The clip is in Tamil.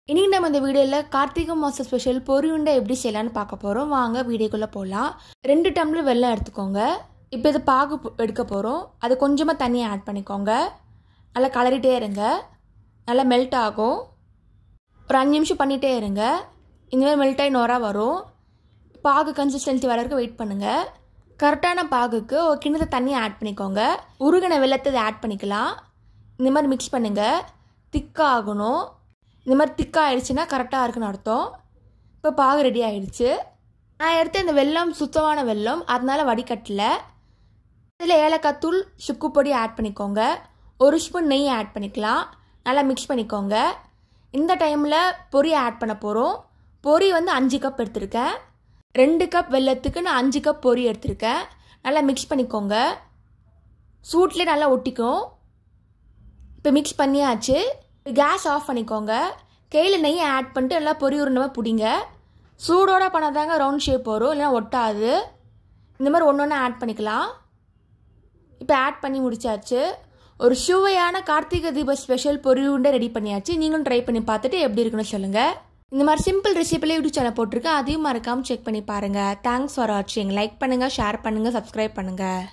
இன்னைக்கு நம்ம இந்த வீடியோல கார்த்திகை மாச ஸ்பெஷல் பொரி உருண்டை எப்படி செய்யலாம்னு பார்க்க போறோம். வாங்க வீடியோக்குள்ள போலாம். 2 டம்ளர் வெல்லம் எடுத்துக்கோங்க. இப்போ இது பாகு எடுக்க போறோம். அது கொஞ்சமா தண்ணி ஆட் பண்ணிக்கோங்க. நல்லா கலரிட்டே இருங்க. நல்லா மெல்ட் ஆகும். ஒரு 5 நிமிஷம் பண்ணிட்டே இருங்க. இந்த மாதிரி மெல்ட் ஆகி நொரா வரும். பாகு கன்சிஸ்டன்சி வர வரைக்கும் வெயிட் பண்ணுங்க. கரெக்டான பாகுக்கு ஒரு கிண்ணத்துல தண்ணி ஆட் பண்ணிக்கோங்க. உருகின வெல்லத்தை ஆட் பண்ணிக்கலாம். இந்த மாதிரி மிக்ஸ் பண்ணுங்க. திக்கா ஆகணும். இந்த மாதிரி திக்காக ஆயிடுச்சுன்னா கரெக்டாக இருக்குன்னு அர்த்தம். இப்போ பாகு ரெடி ஆகிடுச்சு. நான் எடுத்த இந்த வெல்லம் சுத்தமான வெல்லம், அதனால வடிகட்டல. இதில் ஏலக்காய் தூள், சுக்கு பொடி ஆட் பண்ணிக்கோங்க. 1 ஸ்பூன் நெய் ஆட் பண்ணிக்கலாம். நல்லா மிக்ஸ் பண்ணிக்கோங்க. இந்த டைமில் பொரி ஆட் பண்ண போகிறோம். பொரி வந்து 5 கப் எடுத்திருக்கேன். 2 கப் வெல்லத்துக்கு நான் 5 கப் பொரி எடுத்திருக்கேன். நல்லா மிக்ஸ் பண்ணிக்கோங்க. சூட்லேயே நல்லா ஒட்டிக்கும். இப்போ மிக்ஸ் பண்ணியாச்சு. கேஸ் ஆஃப் பண்ணிக்கோங்க. கையில் நெய் ஆட் பண்ணிட்டு நல்லா பொரி உருண்டை பிடிங்க. சூடோடு பண்ணாதாங்க ரவுண்ட் ஷேப் வரும், இல்லைனா ஒட்டாது. இந்த மாதிரி ஒன்று ஒன்று ஆட் பண்ணிக்கலாம். இப்போ ஆட் பண்ணி முடிச்சாச்சு. ஒரு சுவையான கார்த்திகை தீப ஸ்பெஷல் பொரி உருண்டை ரெடி பண்ணியாச்சு. நீங்களும் ட்ரை பண்ணி பார்த்துட்டு எப்படி இருக்குன்னு சொல்லுங்கள். இந்த மாதிரி சிம்பிள் ரெசிபியில் யூடியூப் சேனல் போட்டிருக்கேன். அதையும் மறக்காமல் செக் பண்ணி பாருங்கள். தேங்க்ஸ் ஃபார் வாட்சிங். லைக் பண்ணுங்கள், ஷேர் பண்ணுங்கள், சப்ஸ்கிரைப் பண்ணுங்கள்.